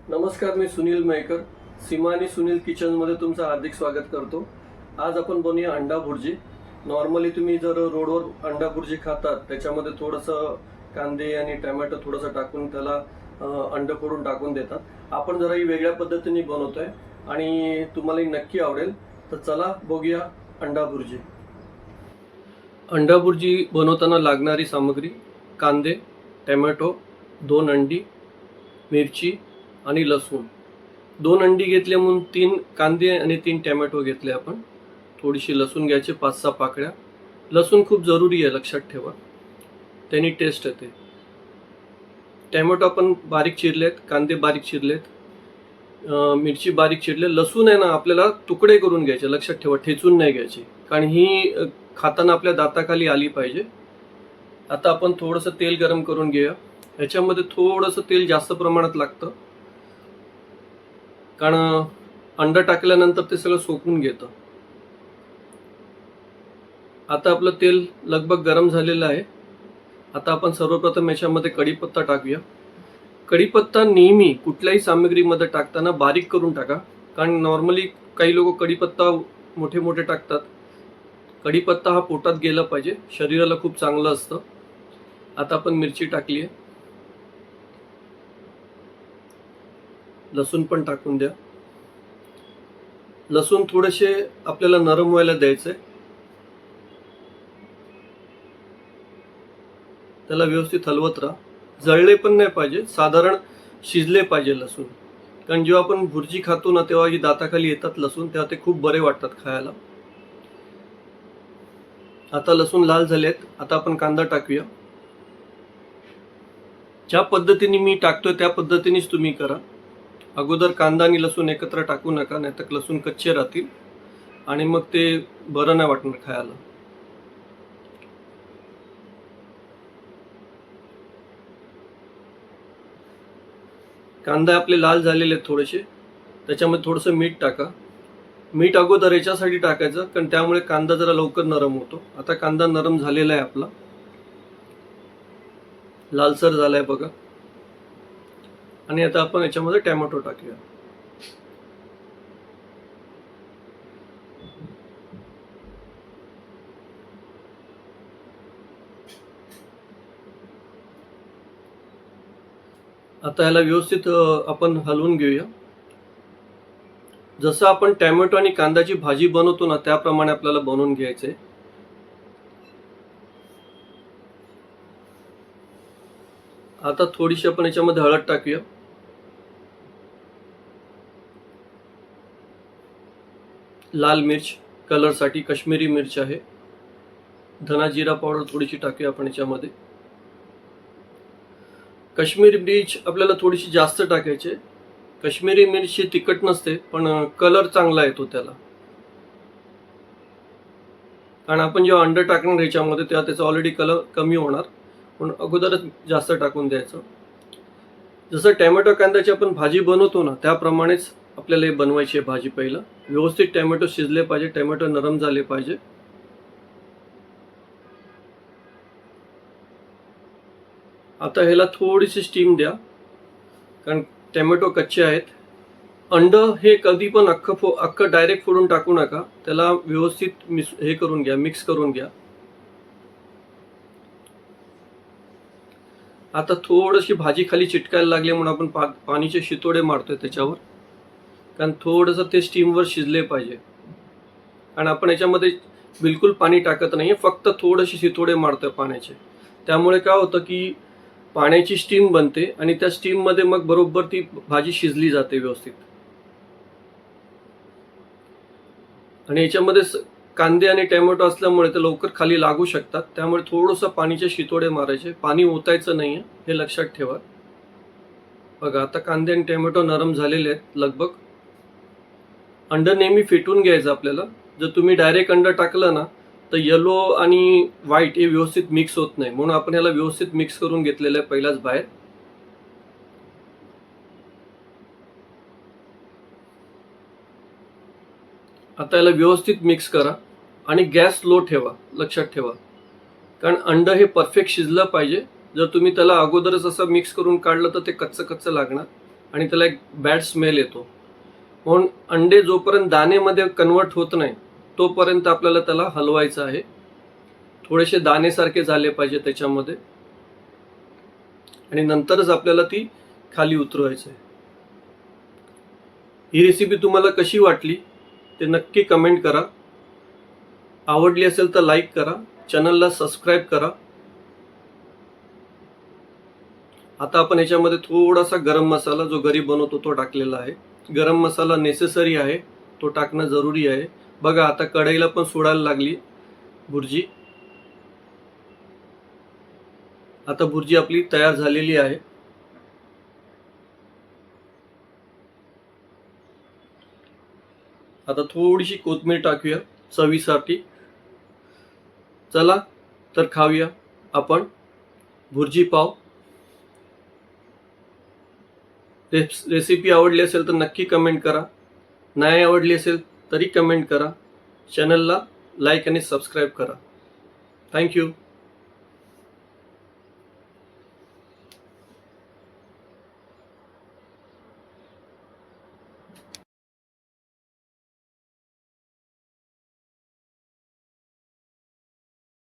नमस्कार, मी सुनील मयेकर. सीमा आणि सुनील किचनमध्ये तुमचं हार्दिक स्वागत करतो. आज आपण बनवूया अंडा भुर्जी. नॉर्मली तुम्ही जर रोडवर अंडा भुर्जी खातात त्याच्यामध्ये थोडंसं कांदे आणि टोमॅटो थोडंसं टाकून त्याला अंड फोडून टाकून देतात. आपण जरा ही वेगळ्या पद्धतीने बनवतोय आणि तुम्हालाही नक्की आवडेल. तर चला बघूया अंडा भुर्जी. अंडा भुर्जी बनवताना लागणारी सामग्री: कांदे, टोमॅटो, 2 अंडी, मिरची आणि लसूण. 2 अंडी घेतले म्हणून 3 कांदे आणि 3 टोमॅटो घेतले आपण. थोडीशी लसूण घ्यायची, 5-6 पाकळ्या. लसूण खूप जरुरी आहे, लक्षात ठेवा, त्यांनी टेस्ट येते. टोमॅटो आपण बारीक चिरलेत, कांदे बारीक चिरलेत, मिरची बारीक चिरले. लसूण आहे ना आपल्याला तुकडे करून घ्यायचे, लक्षात ठेवा, ठेचून नाही घ्यायची, कारण ही खाताना आपल्या दाताखाली आली पाहिजे. आता आपण थोडंसं तेल गरम करून घेऊया. ह्याच्यामध्ये थोडंसं तेल जास्त प्रमाणात लागतं, कारण अंडा टाकल्यानंतर ते सगळं सोकून घेतं. आता आपलं तेल लगभग गरम झालेलं आहे. आता आपण सर्वप्रथम याच्यामध्ये कढीपत्ता टाकूया. कढीपत्ता नेहमी कुठल्याही सामग्रीमध्ये टाकताना बारीक करून टाका, कारण नॉर्मली काही लोक कढीपत्ता मोठे मोठे टाकतात. कढीपत्ता हा पोटात गेला पाहिजे, शरीराला खूप चांगलं असतं. आता आपण मिरची टाकली आहे, लसूण पण टाकून द्या. लसूण थोडेसे आपल्याला नरम व्हायला द्यायचे. त्याला व्यवस्थित हलवत राहा. जळले पण नाही पाहिजे, साधारण शिजले पाहिजे लसूण, कारण जेव्हा आपण भुर्जी खातो ना तेव्हा जी दाताखाली येतात लसूण, तेव्हा ते खूप बरे वाटतात खायला. आता लसूण लाल झालेत. आता आपण कांदा टाकूया. ज्या पद्धतीने मी टाकतोय त्या पद्धतीनेच तुम्ही करा. अगोदर कांदा आणि लसूण एकत्र टाकू नका, नाहीतर लसूण कच्चे राहतील आणि मग ते बरं नाही वाटणार खायला. कांदा आपले लाल झालेले आहेत थोडेसे. त्याच्यामध्ये थोडंसं मीठ टाका. मीठ अगोदर याच्यासाठी टाकायचं, कारण त्यामुळे कांदा जरा लवकर नरम होतो. आता कांदा नरम झालेला आहे आपला, लालसर झालाय बघा. आणि आता आपण याच्यामध्ये टोमॅटो टाकूया. आता ह्याला व्यवस्थित आपण हलवून घेऊया. जसं आपण टोमॅटो आणि कांद्याची भाजी बनवतो ना त्याप्रमाणे आपल्याला बनवून घ्यायचंय. आता थोडीशी आपण याच्यामध्ये हळद टाकूया. लाल मिर्च कलरसाठी, काश्मीरी मिर्च आहे. धना जिरा पावडर थोडीशी टाकूया आपण याच्यामध्ये. काश्मीरी मिर्च आपल्याला थोडीशी जास्त टाकायची. काश्मीरी मिरची तिखट नसते, पण कलर चांगला येतो त्याला, कारण आपण जेव्हा अंडा टाकणार ह्याच्यामध्ये तेव्हा त्याचा ऑलरेडी कलर कमी होणार, पण अगोदरच जास्त टाकून द्यायचं. जसं टोमॅटो कांद्याची आपण भाजी बनवतो ना त्याप्रमाणेच आपल्याला हे बनवायची आहे भाजी. पहिलं व्यवस्थित टोमॅटो शिजले पाहिजे, टोमॅटो नरम झाले पाहिजे. आता ह्याला थोडीशी स्टीम द्या, कारण टोमॅटो कच्चे आहेत. अंड हे कधी पण अख्खं डायरेक्ट फोडून टाकू नका, त्याला व्यवस्थित हे करून घ्या, मिक्स करून घ्या. आता थोडीशी भाजी खाली चिटकायला लागली म्हणून आपण पाणीचे शितोडे मारतोय त्याच्यावर, कारण थोडंसं ते स्टीमवर शिजले पाहिजे. आणि आपण याच्यामध्ये बिलकुल पाणी टाकत नाहीये, फक्त थोडेसे शितोडे मारतोय पाण्याचे. त्यामुळे काय होतं की पाण्याची स्टीम बनते आणि त्या स्टीममध्ये मग बरोबर ती भाजी शिजली जाते व्यवस्थित. आणि याच्यामध्ये कांदे आणि टोमॅटो असल्यामुळे ते लवकर खाली लागू शकतात, त्यामुळे थोडंसं पाणीचे शितोडे मारायचे. पाणी ओतायचं नाहीये, हे लक्षात ठेवा. बघा आता कांदे आणि टोमॅटो नरम झालेले आहेत लगभग. अंड नेहमी फेटून घ्यायचं आपल्याला. जर तुम्ही डायरेक्ट अंड टाकलं ना तर येलो आणि व्हाईट हे व्यवस्थित मिक्स होत नाही, म्हणून आपण याला व्यवस्थित मिक्स करून घेतलेलं आहे पहिलाच बाहेर. आता याला व्यवस्थित मिक्स करा आणि गॅस लो ठेवा, लक्षात ठेवा, कारण अंड हे परफेक्ट शिजलं पाहिजे. जर तुम्ही त्याला अगोदरच असं मिक्स करून काढलं तर ते कच्चं कच्चं लागणार आणि त्याला एक बॅड स्मेल येतो. म्हणून अंडे जोपर्यंत दाणेमध्ये कन्वर्ट होत नाही तोपर्यंत आपल्याला त्याला हलवायचं आहे. थोडेसे दाणेसारखे झाले पाहिजे त्याच्यामध्ये, आणि नंतरच आपल्याला ती खाली उतरवायचं आहे. ही रेसिपी तुम्हाला कशी वाटली ते नक्की कमेंट करा. आवडली असेल तर लाईक करा, चॅनलला सबस्क्राईब करा. आता आपण याच्यामध्ये थोडासा गरम मसाला जो घरी बनवतो तो टाकलेला आहे. गरम मसाला नेसेसरी आहे, तो टाकणं जरुरी आहे. बघा आता कढईला पण सोडायला लागली भुर्जी. आता भुर्जी आपली तयार झालेली आहे. आता थोडीशी कोथिंबीर टाकूया चवीसाठी. चला तर खाऊया आपण भुर्जी पाव. रेसिपी आवडली असेल तर नक्की कमेंट करा. नाही आवडली असेल तरी कमेंट करा. चॅनलला लाईक आणि सबस्क्राईब करा. थँक्यू.